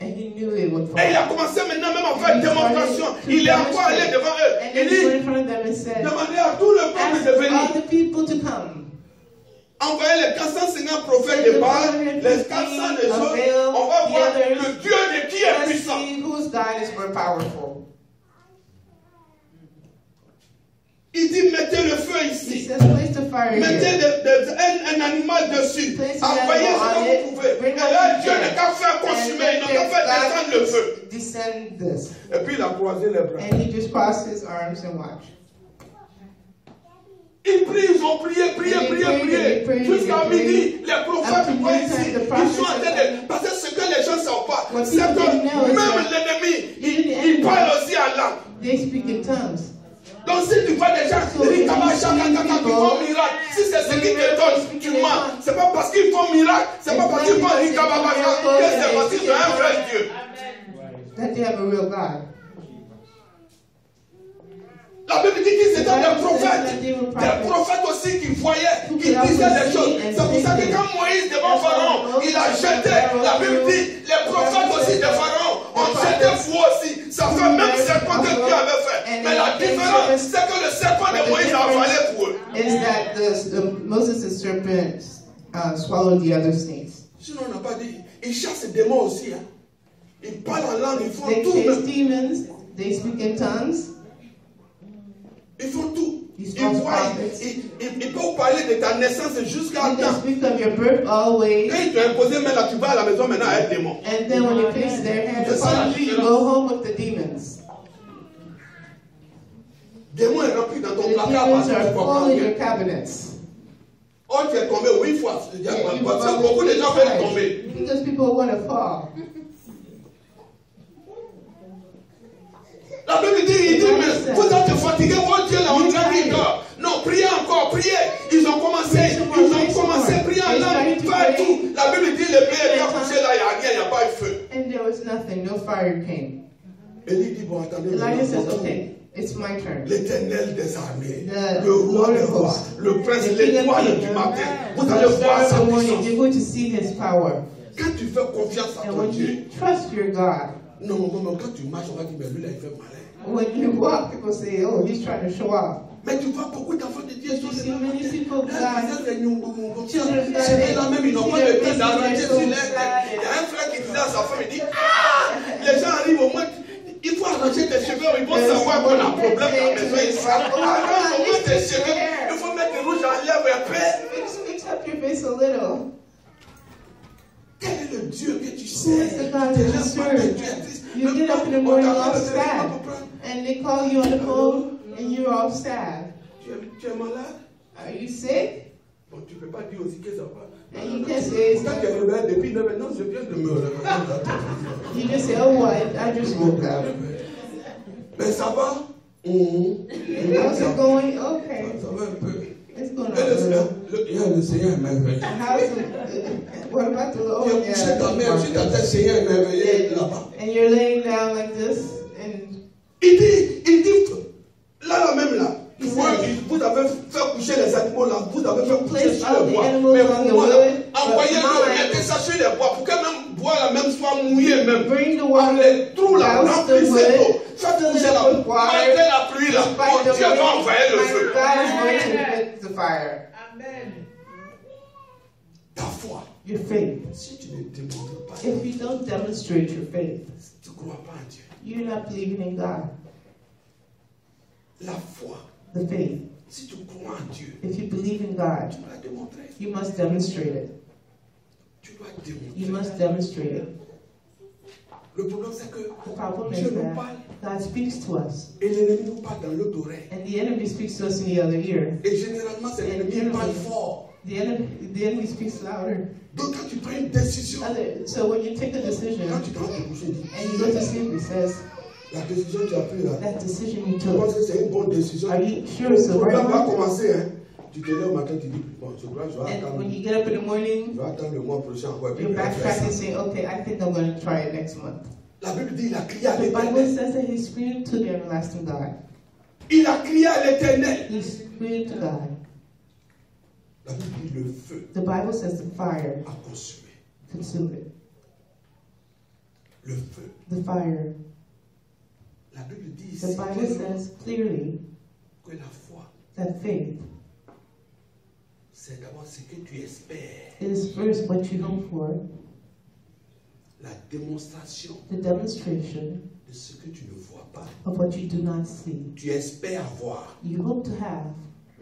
and he knew it would fall. Et il a commencé maintenant même à faire démonstration. Il est encore allé devant eux. And Il then he went dit, in front of them and said, demandez à tout le peuple de ask all venir. the people to come. Envoyez les 450 prophètes de Baal, les 400 des autres. On va voir le Dieu de qui est Let's puissant. see whose God is more powerful. Il dit mettez le feu He ici. says, place the fire Mettez here. un animal dessus. Place Envoyez an ce animal que on vous pouvez. it. Bring Et what là, you Dieu can. n'a qu'à faire consumer. Il n'a qu'à faire descendre le feu. Descend this. Et puis il a croisé les bras. And he just crossed his arms and watched. Ils prient, ils ont prié. Jusqu'à midi, les prophètes voient ici. Ils sont en train de. Parce que ce que les gens ne savent pas, c'est que même l'ennemi, il parle aussi en langue. They speak in tongues. Donc si tu vois des gens qui font miracle, si c'est ce qui te donne, tu mens. C'est pas parce qu'ils font miracle, c'est pas parce qu'ils font miracle que c'est parce qu'ils ont un vrai Dieu. That they have a real God. La Bible dit qu'ils étaient des prophètes aussi qui voyaient, qui disaient des choses. C'est pour ça que quand Moïse devant Pharaon, il a jeté, la Bible dit, les prophètes aussi de Pharaon ont jeté fou aussi. Ça fait même serpent que Dieu avait fait. Mais la différence, c'est que le serpent de Moïse a avalé pour eux. Is that Moses' serpent swallowed the other snakes. Sinon, on n'a pas dit, ils chassent des démons aussi. Hein. Ils parlent en langue, ils font They tout. chase demons, they speak in tongues. Ils font tout. Ils peuvent vous parler de ta naissance jusqu'à You can temps. speak of your birth always. Quand ils t'ont imposé, mais là, tu vas à la maison maintenant avec démon. And then when they place their hands upon you, you go home with the demons. Démon est rempli dans ton The placard demons parce que are tu comprends full in bien. your cabinets. Oh, tu es tombé 8 fois. You Parce que beaucoup de gens veulent tomber. because people want to fall. La Bible dit, il dit, mais vous êtes fatigués, votre Dieu là, on dirait qu'il dort. Non, priez encore, priez. Ils ont commencé à prier en langue, partout. La Bible dit, le blé est accouché là, il n'y a rien, il n'y a pas eu feu. And there was nothing, no fire came. Élie dit, bon, attendez, Elijah says, okay, it's my turn. L'Éternel des armées, The le roi Lord des of rois, hosts, le prince, the King of l'étoile kings, du matin. Vous the allez voir star sa of the morning, puissance. you're going to see his power. Quand tu fais confiance à And ton when Dieu, you trust your God, non, quand tu marches, on va dire, mais lui là, il fait malin. when you walk, people say, oh, he's trying to show off. Mais tu vois beaucoup d'enfants de Dieu You see many people of God, c'est là même, ils n'ont pas de pain d'arranger sur l'air. Il y a un frère qui disait à sa femme, il dit, ah, les gens arrivent au moins, il faut arranger tes cheveux, ils vont savoir qu'on a un problème dans la maison ici. Arrange au moins tes cheveux, il faut mettre du rouge en lèvres un peu. Fix up your face a little. Quel est le Dieu que tu Who sais? is the God that you serve? You get up in the morning all sad, and they call you on the phone, and you're all sad. Tu es malade? Are you sick? Bon, tu ne peux pas dire aussi que ça va. And you can't say it's Quand tu es réveillé depuis 9 ans, je viens de me réveiller. You just say, oh, I just woke up. Mais ça va? How's it going? Okay. Ça va un peu. It's going on. Le Seigneur est merveilleux. How's it? What about the Lord? Tu es ta mère, tu t'as dit Seigneur est merveilleux là-bas. And you're laying down like this, and Il dit, là même là, vous avez fait coucher les animaux là, vous avez fait coucher sur le bois. Mais pour moi, envoyez-le, mettez ça sur les bois pour que même bois là même soit mouillé même. bring the water, Les trous là, remplissez d'eau. Faites fill coucher it là, up with water. malgré la pluie là, mon Dieu va envoyer le feu. God is going to hit the fire. Ta foi. Your faith. Si tu ne démontres pas, If you don't demonstrate your faith, tu ne crois pas en Dieu. you're not believing in God. La foi. The faith. Si tu crois en Dieu, If you believe in God, tu dois la démontrer. you must demonstrate it. Tu dois démontrer. You must demonstrate it. Le problème c'est que The problem is Dieu nous that parle God speaks to us, et l'ennemi nous parle dans l'autre oreille. and the enemy speaks to us in the other ear. Et généralement, c'est l'ennemi qui parle fort. The enemy speaks louder. Donc quand tu prends une décision, So when you take a quand decision tu te rends te coucher, dis, and you go to sleep, it says, la décision que tu as prise là, that decision you tu penses took, que c'est une bonne décision. are you sure it's the Le right problème va one? commencer, hein. Tu te lèves au matin, tu dis, bon, je vais And attendre. when you get up in the morning, Je vais attendre le mois prochain encore. you're backtracking, saying, okay, I think I'm going to try it next month. La Bible dit, il a crié à The Bible l'Éternel. says that he screamed to the everlasting God. Il a crié à l'Éternel. He screamed to God. La Bible dit, le feu The Bible says the fire a consumé. consumed it. Le feu. The fire. La Bible dit The ici Bible says clearly que la foi, that faith c'est d'abord ce que tu espères. is first what you hope for, La démonstration the demonstration de de ce que tu ne vois pas. of what you do not see. Tu espères avoir, You hope to have,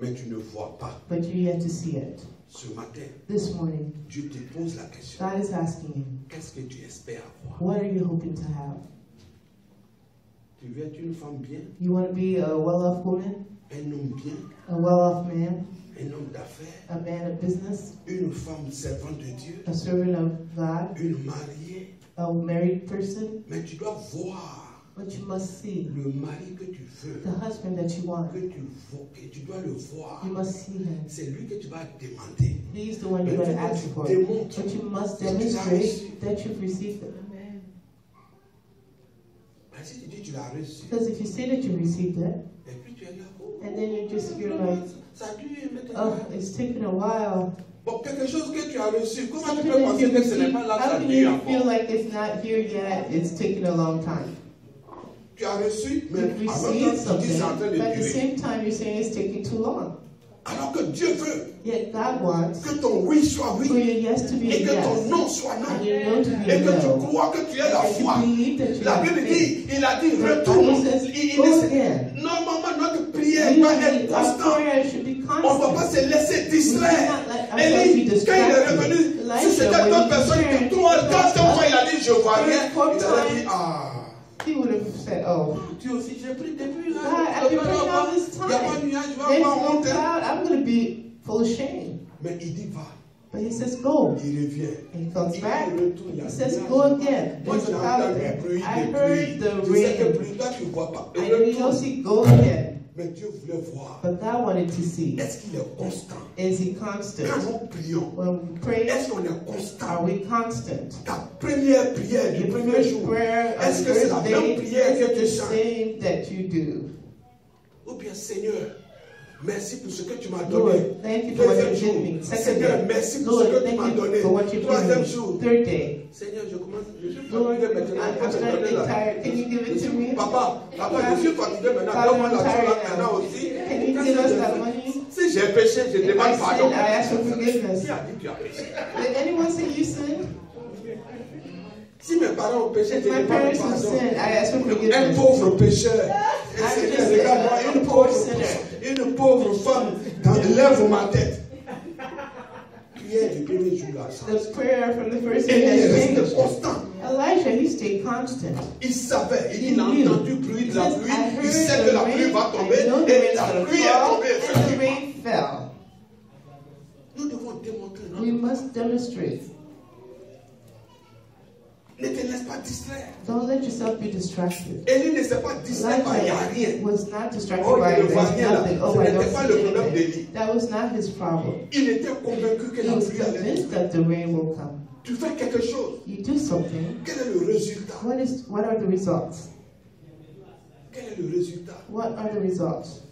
mais tu ne vois pas. but you're yet to see it. Ce matin, This morning, Dieu te pose la question. God is asking you, Qu'est-ce que tu espères avoir? what are you hoping to have? Tu veux être une femme bien, You want to be a well-off woman, un homme bien, a well-off man, un homme d'affaires, a man of business, une femme servante de Dieu, a servant of God, une mariée. a married person, Mais tu dois voir but you must see le mari que tu veux, the husband that you want. que tu dois le voir. You must see him. C'est lui que tu vas demander. He's the one you're going to ask for. But you must demonstrate that you've received it. Si tu dis tu l'as reçu, Because if you say that you received it, et puis tu es là, oh, and then you're like, ça a dû mettre oh, it's taken a while. Bon, quelque chose que tu as reçu, comment tu Something peux that penser you que ce n'est received, pas là, ça how a can dû you feel encore? like it's not here yet? It's taken a long time. Tu as reçu, mais You've en même received temps tu dis something, c'est en train de but at the durer. same time you're saying it's taking too long. Alors que Dieu veut Yet God wants que ton oui soit for oui, your yes to be a et que ton yes, non soit non, and your no to be et a que tu no. crois que tu es la And you foi. believe that you La have Bible faith. dit, il a dit, The retourne. Bible says, go again. Normalement, notre prière doit être Usually, our constante. prayer should be On ne doit pas constant. se laisser We distraire. cannot let ourselves be Élie, quand il est distracted. revenu, si Elijah, c'était when d'autres he personnes, returned, trois, quatre fois, il a dit, je vois rien. fourth Il aurait dit, time, ah. he would have said, oh, Tu aussi, j'ai pris depuis là. God, I've been praying all this Il n'y a pas de time. nuage, je vais There's avoir no honte. cloud. I'm going to be full of shame. Mais il dit, va. But he says, go. Il revient. And he comes Il back. retourne, il y a He says, nuage. go again. Moi, There's j'ai a cloud entendu there. bruit I de heard pluie. the Tu sais que rain. pluie, toi, tu ne vois pas. I know you don't see, go again. Mais Dieu voulait voir. But God wanted to see. Est-ce qu'il est constant? Is he Quand constant? nous prions, When we pray, est-ce qu'on est are constant? we constant? Ta première prière du Your premier first jour, prayer on est-ce que c'est la first même day prière que tu is the chantes? same that you do. Ou bien, Seigneur, merci pour ce que tu m'as Lord, donné. thank you for what Deuxième you've jour, given me. Second Seigneur, day, merci pour ce Lord, que tu thank m'as you donné. for what you've Troisième given jour, me. Third day, Seigneur, je suis Lord, fatigué maintenant. I'm starting to get tired. Can you give it to me? Papa, je suis fatigué maintenant. Father, Donne-moi I'm l'argent tired là maintenant now. aussi. Can you give us that money? Si j'ai péché, je If I demande pardon. sin, I ask for forgiveness. Qui a dit que tu as péché? Did anyone say you sinned? Si mes parents ont péché, If je my demande parents have pardon. sinned, I ask for Un forgiveness. pauvre pécheur. Et I'm Seigneur, just regarde-moi, a une poor pauvre, sinner. une pauvre femme lève ma tête. Prière du premier jour là. The prayer from the first Et day il est has resté changed. constant. Elijah, he stayed constant. Il savait, He il a knew. entendu le bruit de la He says, pluie, I il heard sait que the la pluie rain, va tomber, I know the et rain's la going to pluie est fall, tombée, and the effectivement. rain fell. Nous devons démontrer We notre... must demonstrate. Ne te laisse pas distraire. Don't let yourself be distracted. Élie ne s'est pas distrait par il n'y a rien. Elijah was not distracted Oh, by il ne voit there's rien là. nothing. Ce Oh, I n'était don't pas see le problème anything. d'Élie. That was not his problem. Il était convaincu que He la was pluie allait convinced tomber. that the rain will come. Tu fais quelque chose. You do something. Quel est le résultat? What are the results? Quel est le résultat? What are the results?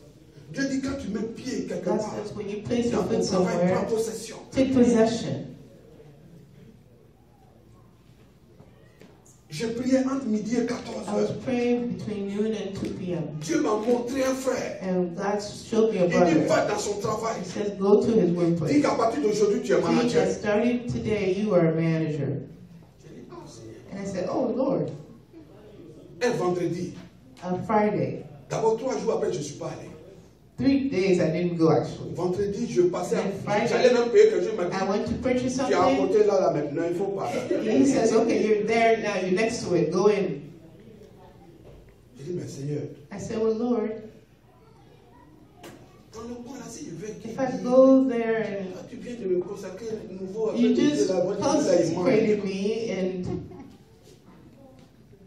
Dieu dit quand tu mets pied quelque God part, says when you place dans your ton foot travail, somewhere, prends possession. take possession. Je priais entre midi et 14 I was heures. praying between noon and 2 p.m. Dieu m'a montré un frère. And God showed me a Il dit brother. va dans son travail. He says, go to his Dis workplace. qu'à partir d'aujourd'hui tu es He manager. said, starting today, you are a manager. J'ai dit, ah, Seigneur. And I said, oh, Lord. Un vendredi. On Friday, D'abord 3 jours après je ne suis pas allé. 3 days I didn't go actually. Vendredi je passais. Then Friday, J'allais même payer quelque chose. Il m'a I dit went to purchase tu es à something. côté là maintenant il faut pas. He says, okay, you're there now, you're next to it, go in. J'ai dit mais Seigneur. I said, well, Lord, Dans le coin là si je vais if I go there and tu viens de me consacrer nouveau you avec just la voiture là il mange. consecrated me, and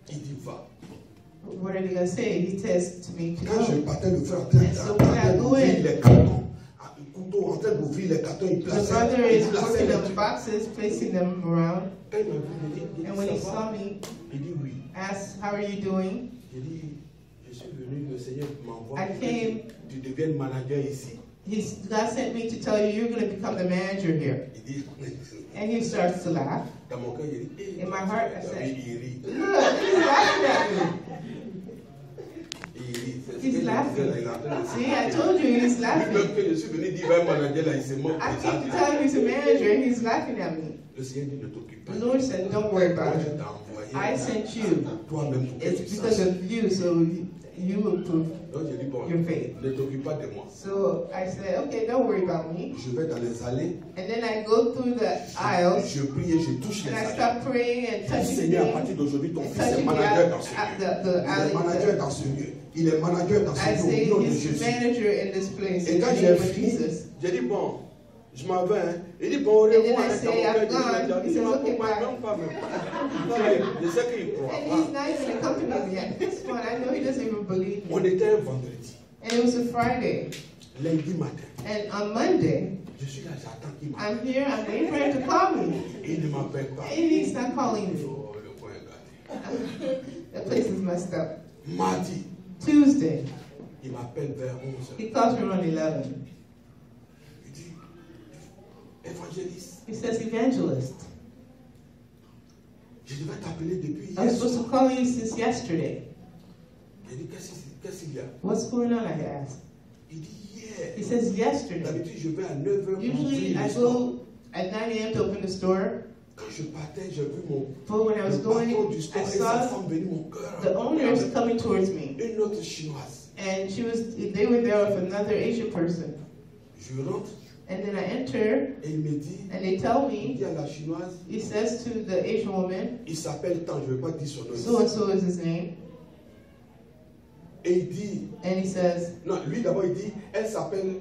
Il dit va. what are they going to say? He says to me to Quand je go. partais, le frère en train So when I go d'ouvrir in, les cartons, un couteau en train d'ouvrir les cartons, il The plaçait, brother is il plaçait working les on the trucs. boxes, placing them around. Quand il m'a vu, il dit, And when he ça saw va? me, Il dit oui. asked, how are you doing? J'ai dit, je suis venu, le Seigneur m'envoie I pour que came. tu deviennes manager ici. God sent me to tell you you're going to become the manager here. Il dit, And he starts to laugh. dans mon cœur, il dit, In my heart, I David, said, il rit. look, he's laughing at me. Il rit. C'est ce He's que je laughing See, I told you he's laughing. Même que je suis venu dire un manager là, il se moque. I keep telling him he's a manager and he's laughing at me. Le Seigneur dit ne t'occupe pas. The Lord said, don't worry about Moi, je it. t'ai envoyé I sent you. toi-même pour que It's tu because saches. of you, so you will prove Donc je dis bon, your faith. ne t'occupe pas de moi. So I said, okay, don't worry about me. Je vais dans les allées, And then I go through the aisles je prie et je touche les and I allées. start praying and touching Seigneur, à things. partir d'aujourd'hui, ton And fils est touching manager dans ce lieu. the Il est alley. manager dans ce lieu. Il est manager dans I ce say lieu au nom de he's Jésus. manager in this place Et in quand the j'ai name of fini, Jesus. j'ai dit bon, je m'en vais. Hein. Il dit bon, au then revoir. I say, I'm gone. He says, okay, bye. Même pas même. Je sais qu'il croit And pas. he's not even accompanying me at this point. I know he doesn't even believe On me. était un vendredi, And it was a Friday. lundi matin. And on Monday, Je suis là, j'attends qu'il m'appelle. I'm here, I'm waiting for him to call me. Et il ne m'appelle pas. And he's not calling me. Oh, le coin est gâté. That place is messed up. Mardi, Tuesday, il m'appelle vers 11h. he calls me around 11. Il dit, évangéliste, He says, evangelist, je devais t'appeler depuis I was hier supposed to soir. call you since yesterday. J'ai dit, qu'est-ce qu'il y a? What's going on? I asked. Il dit, hier. He says, yesterday. D'habitude, je vais à 9h. Usually I go at 9 a.m. to open the store. Quand je partais, j'ai vu mon But when I was patron going, du store I et sa saw femme venir, mon cœur. the owners coming towards me. Une autre chinoise. And they were there with another Asian person. Je rentre And then I enter, et il me dit, and they tell il me, dit à la chinoise, he says to the Asian woman, il s'appelle tant, je ne vais pas dire son nom. so and so is his name. Et il dit, And he says, non, lui d'abord il dit, elle s'appelle,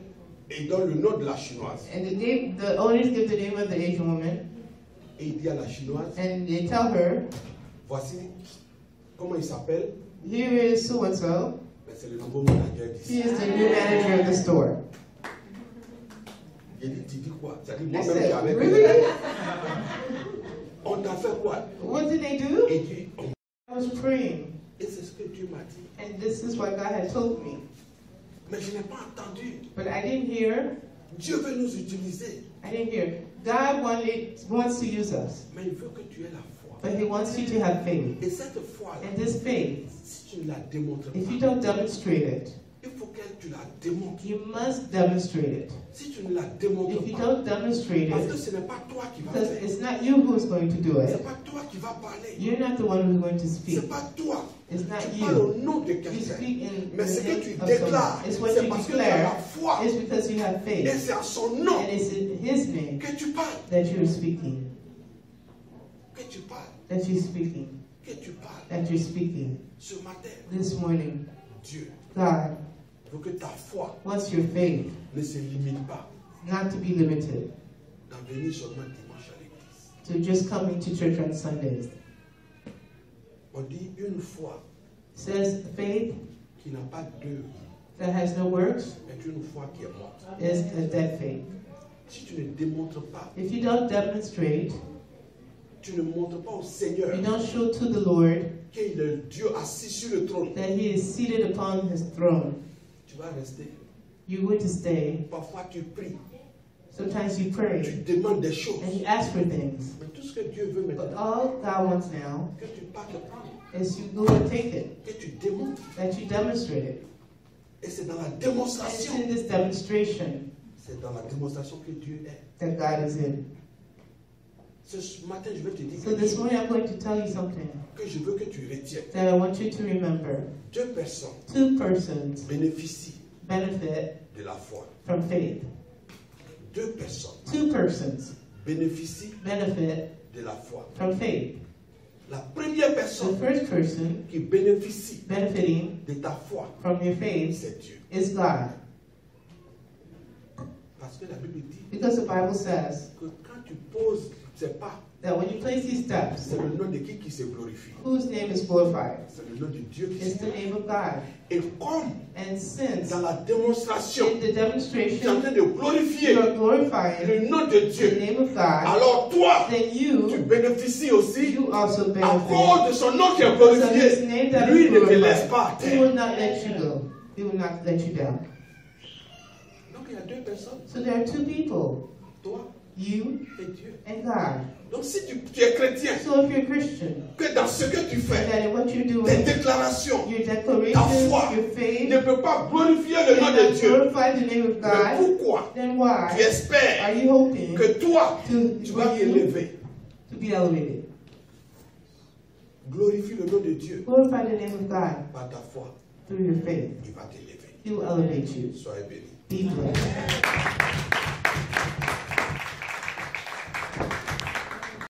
et il donne le nom de la chinoise. and the owners give the name of the Asian woman. Et il dit à la chinoise, And they tell her, voici comment il s'appelle. here is so and so. Ben, c'est le nouveau manager He d'ici. is the new manager of the store. Il dit, tu dis quoi? Ça dit, I moi-même said, j'avais really? On t'a fait quoi? What did they do? Il dit, I was praying. et c'est ce que Dieu m'a dit. And this is what God had told me. Mais je n'ai pas entendu. But I didn't hear. Dieu veut nous utiliser. I didn't hear. God wants to use us. Mais il veut que tu aies la foi. But He wants you to have faith. Et cette foi-là, And this faith, si tu ne la démontres if you pas, don't demonstrate it, il faut que tu la démontres. you must demonstrate it. Si tu ne la démontres If you pas, don't demonstrate parce que it, ce n'est pas toi qui vas because faire. it's not you who's going to do Ce n'est it. pas toi qui vas parler. You're not the one who's going to Ce speak. n'est pas toi. It's not Tu parles au you. nom de You quelqu'un. speak in Mais the ce que name tu of déclares, someone. It's what c'est you parce que tu as la declare. foi. It's because you have Et faith. c'est en son nom And it's in His name que tu parles. that you're speaking. Que tu parles. That you're speaking. Que tu parles. That you're speaking. Ce matin, This morning, Dieu God veut que ta foi wants your faith ne se limite pas not to be limited, d'en venir seulement dimanche à l'église. to just coming to church on Sundays. On dit une foi It says faith qui n'a pas d'œuvre that has no works est une foi qui est morte. is a dead faith. Si tu ne démontres pas, If you don't demonstrate, tu ne montres pas au Seigneur you don't show to the Lord qu'il est Dieu assis sur le trône, that He is seated upon His throne, tu vas rester. you're going to stay. Parfois tu pries, Sometimes you tu pray demandes des choses. and you ask for things. Mais tout ce que Dieu veut But maintenant, all God wants now que tu partes le prendre, is you go and take it, que tu démontres. that you demonstrate it. Et c'est dans la And it's démonstration, in this demonstration c'est dans la démonstration que Dieu est. that God is in. Ce matin, je vais te dire So this morning I'm going to tell you something que je veux que tu retiennes. that I want you to remember. Deux personnes Two persons bénéficient benefit de la foi. from faith. Deux personnes Two persons bénéficient benefit de la foi. from faith. La première The personne first person qui bénéficie benefiting de ta foi, from your faith c'est Dieu. is God. Parce que la Bible dit Because the Bible says que quand tu poses tes pas, that when you place these steps, c'est le nom de qui se glorifie. whose name is glorified? C'est le nom de Dieu qui It's se the name of God. Et comme And since dans la démonstration, in the tu es en demonstration train de glorifier you are glorifying le nom de the Dieu, name of God, alors toi, then tu you bénéficies aussi also à benefit. cause de son nom qui est So his glorifié. name that Lui is ne te laisse pas à glorified. He terre. will not let you go. He will not let you down. Donc il y a deux personnes, So there are two people, toi you et Dieu. and God. Donc si tu es chrétien, So if you're a Christian, que dans ce que tu fais, that in what you're tes doing, déclarations, your ta declarations, foi your faith ne peut pas glorifier le nom de Dieu, glorify the name of mais God, pourquoi then why tu espères are you hoping que toi, to tu vas y élever? to be elevated? Glorifie le nom de Dieu Glorify the name of God par ta foi. through your faith. Il va t'élever. He will elevate you. Soyez bénis. Be blessed.